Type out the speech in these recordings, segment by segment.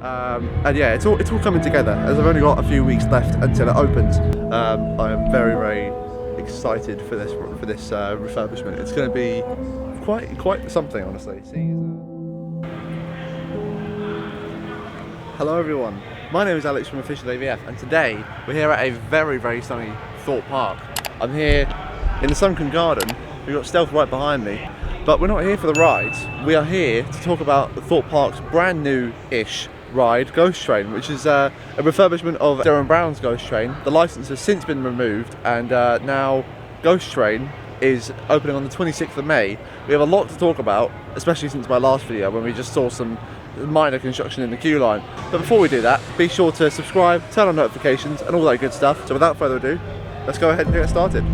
And yeah, it's all coming together. As I've only got a few weeks left until it opens, I am very excited for this refurbishment. It's going to be quite something, honestly. Hello everyone, my name is Alex from Official AVF, and today we're here at a very sunny Thorpe Park. I'm here in the sunken garden. We've got Stealth right behind me, but we're not here for the rides. We are here to talk about Thorpe Park's brand new-ish ride, Ghost Train, which is a refurbishment of Derren Brown's Ghost Train. The license has since been removed, and now Ghost Train is opening on the 26th of May. We have a lot to talk about, especially since my last video when we just saw some minor construction in the queue line. But before we do that, be sure to subscribe, turn on notifications and all that good stuff. So without further ado, let's go ahead and get started.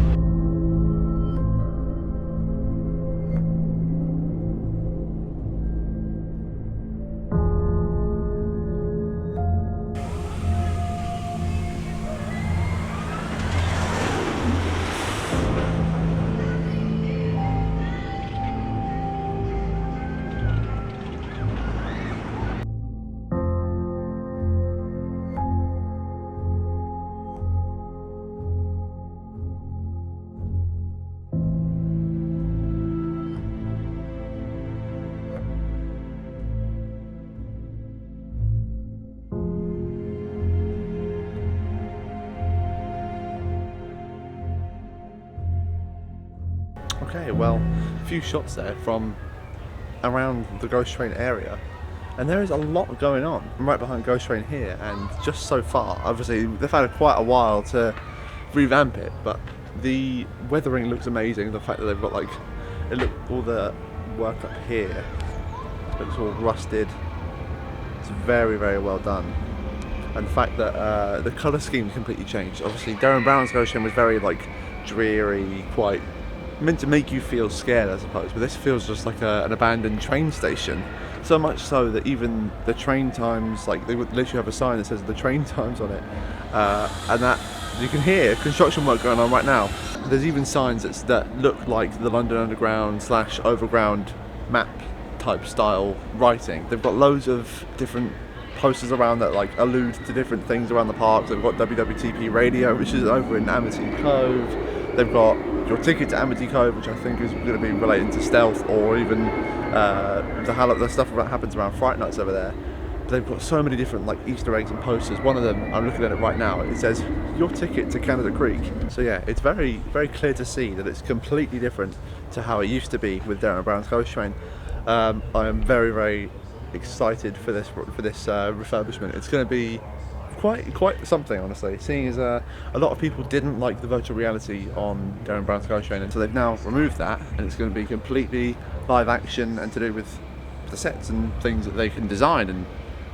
Okay, well, a few shots there from around the Ghost Train area, and there is a lot going on. I'm right behind Ghost Train here, and just so far, obviously they've had quite a while to revamp it, but the weathering looks amazing. The fact that they've got all the work up here looks all rusted. It's very well done, and the fact that the colour scheme completely changed. Obviously, Derren Brown's Ghost Train was very dreary, quite meant to make you feel scared, I suppose, but this feels just like an abandoned train station. So much so that even the train times, they would literally have a sign that says the train times on it, and that you can hear construction work going on right now. There's even signs that look like the London Underground / Overground map type style writing. They've got loads of different posters around that allude to different things around the park. They've got WWTP radio, which is over in Amity Cove. They've got your ticket to Amity Cove, which I think is going to be relating to Stealth, or even the stuff that happens around Fright Nights over there. But they've got so many different Easter eggs and posters. One of them, I'm looking at it right now, it says your ticket to Canada Creek. So yeah, it's very clear to see that it's completely different to how it used to be with Derren Brown's Ghost Train. I am very excited for this refurbishment. It's going to be quite something, honestly, seeing as a lot of people didn't like the virtual reality on Derren Brown's Ghost Train, and so they've now removed that, and it's going to be completely live action and to do with the sets and things that they can design, and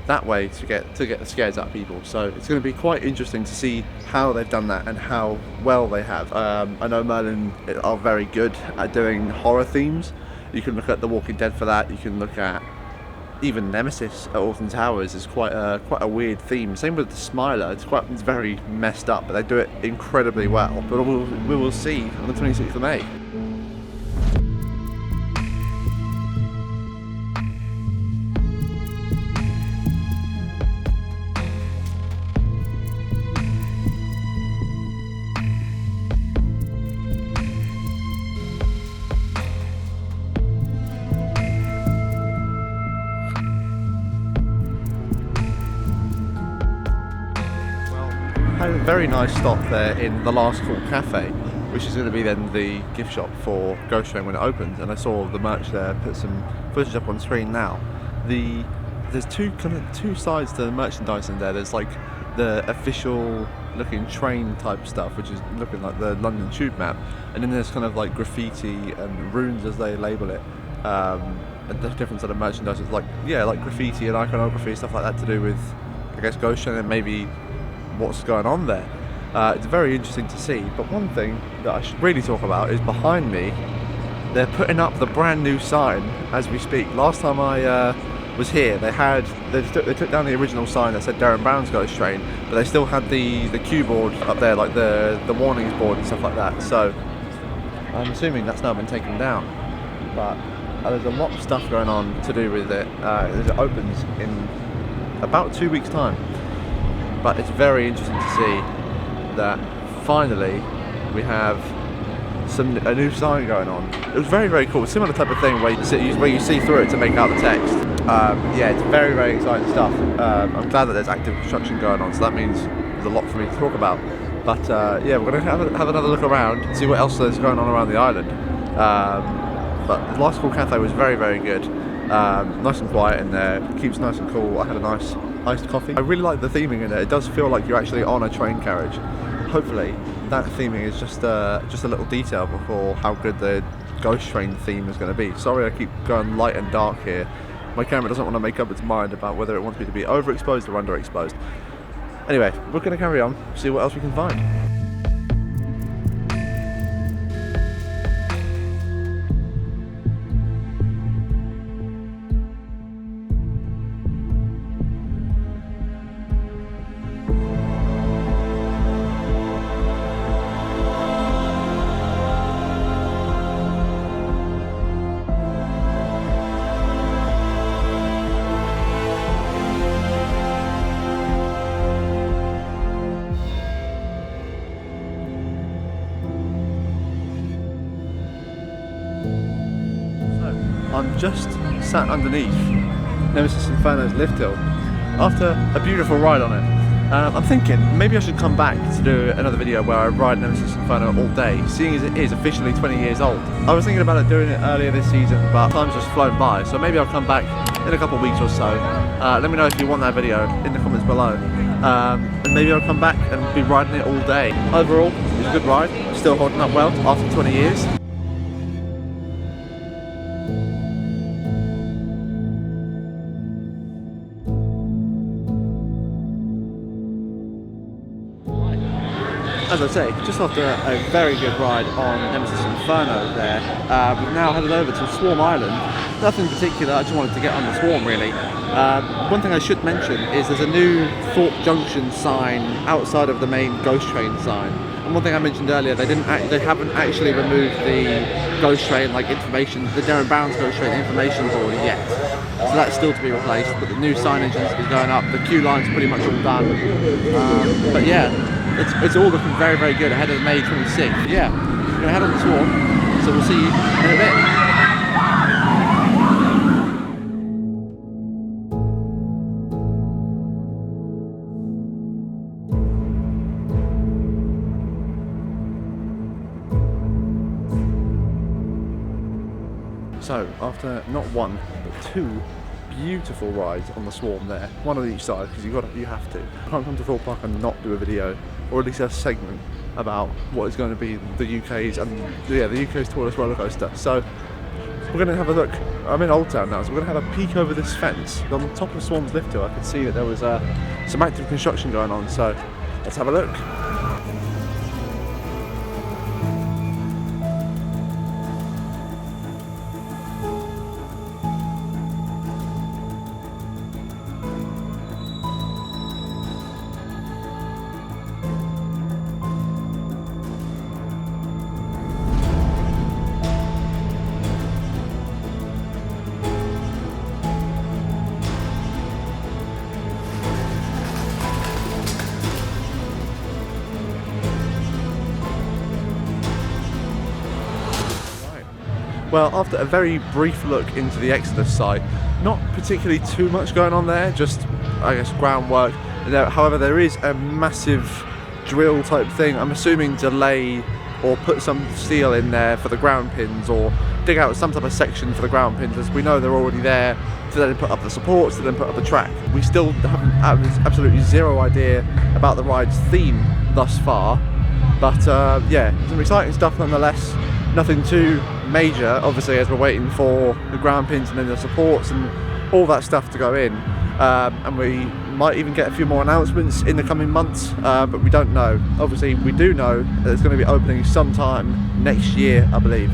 that way to get the scares out of people. So it's going to be quite interesting to see how they've done that and how well they have. I know Merlin are very good at doing horror themes. You can look at The Walking Dead for that. You can look at even Nemesis at Alton Towers is quite a weird theme. Same with the Smiler. It's very messed up, but they do it incredibly well. But we will see on the 26th of May. Had a very nice stop there in the Last Call Cafe, which is going to be then the gift shop for Ghost Train when it opens, and I saw the merch there. Put some footage up on screen now. There's two sides to the merchandise in there. There's the official looking train type stuff, which is looking like the London Tube map, and then there's graffiti and runes as they label it, and the different sort of merchandise is like graffiti and iconography, stuff like that, to do with, I guess, Ghost Train and maybe what's going on there. It's very interesting to see, but one thing that I should really talk about is behind me. They're putting up the brand new sign as we speak. Last time I was here, they took down the original sign that said Derren Brown's Ghost Train, but they still had the cue board up there, the warnings board and stuff like that. So I'm assuming that's now been taken down, but there's a lot of stuff going on to do with it. It opens in about 2 weeks time. But it's very interesting to see that finally we have a new sign going on. It was very, very cool. Similar type of thing where you see through it to make out the text. Yeah, it's very, very exciting stuff. I'm glad that there's active construction going on, so that means there's a lot for me to talk about. But yeah, we're going to have another look around and see what else there's going on around the island. But the last call cafe was very, very good. Nice and quiet in there, keeps nice and cool. I had a nice iced coffee. I really like the theming in it. It does feel like you're actually on a train carriage. Hopefully that theming is just a little detail before how good the ghost train theme is going to be. Sorry I keep going light and dark here. My camera doesn't want to make up its mind about whether it wants me to be overexposed or underexposed. Anyway, we're going to carry on, see what else we can find. I'm just sat underneath Nemesis Inferno's lift hill after a beautiful ride on it. I'm thinking maybe I should come back to do another video where I ride Nemesis Inferno all day, seeing as it is officially 20 years old. I was thinking about doing it earlier this season, but time's just flown by, so maybe I'll come back in a couple of weeks or so. Let me know if you want that video in the comments below. And maybe I'll come back and be riding it all day. Overall, it's a good ride, still holding up well after 20 years. As I say, just after a very good ride on Nemesis Inferno there, we've now headed over to Swarm Island. Nothing particular, I just wanted to get on the Swarm really. One thing I should mention is there's a new Thorpe Junction sign outside of the main Ghost Train sign. And one thing I mentioned earlier, they haven't actually removed the Ghost Train information, the Derren Brown's Ghost Train information board yet. So that's still to be replaced, but the new signage is going up. The queue line's pretty much all done. But yeah. It's all looking very, very good ahead of May 26th. Yeah, we're going to head on the Swarm, so we'll see you in a bit. So, after not one, but two beautiful rides on the Swarm there, one on each side, because you have to. I can't come to Thorpe Park and not do a video, or at least a segment about what is going to be the UK's the UK's tallest roller coaster. So we're going to have a look. I'm in Old Town now, so we're going to have a peek over this fence. On the top of Swarm's lift hill, I could see that there was some active construction going on. So let's have a look. Well, after a very brief look into the Exodus site, not particularly too much going on there, just, I guess, groundwork. However, there is a massive drill type thing, I'm assuming to lay or put some steel in there for the ground pins, or dig out some type of section for the ground pins, as we know they're already there, to then put up the supports, to then put up the track. We still have absolutely zero idea about the ride's theme thus far, but yeah, some exciting stuff nonetheless. Nothing too major, obviously, as we're waiting for the ground pins and then the supports and all that stuff to go in. And we might even get a few more announcements in the coming months, but we don't know. Obviously, we do know that it's going to be opening sometime next year, I believe.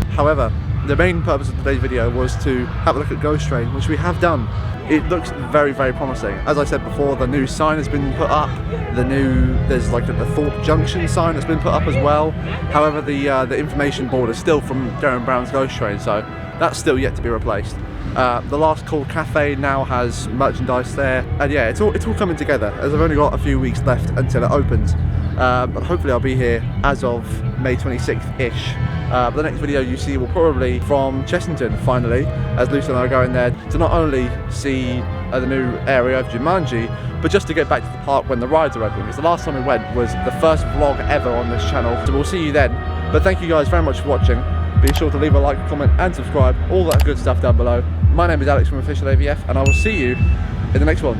However, the main purpose of today's video was to have a look at Ghost Train, which we have done. It looks very, very promising. As I said before, the new sign has been put up. There's like the Thorpe Junction sign that's been put up as well. However, the information board is still from Derren Brown's Ghost Train, so that's still yet to be replaced. The Last Call Cafe now has merchandise there, and yeah, it's all coming together, as I've only got a few weeks left until it opens. But hopefully I'll be here as of May 26th-ish. But the next video you see will probably from Chessington, finally, as Lucy and I are going there to not only see the new area of Jumanji, but just to get back to the park when the rides are open, because the last time we went was the first vlog ever on this channel. So we'll see you then. But thank you guys very much for watching. Be sure to leave a like, comment and subscribe, all that good stuff down below. My name is Alex from Official AVF, and I will see you in the next one.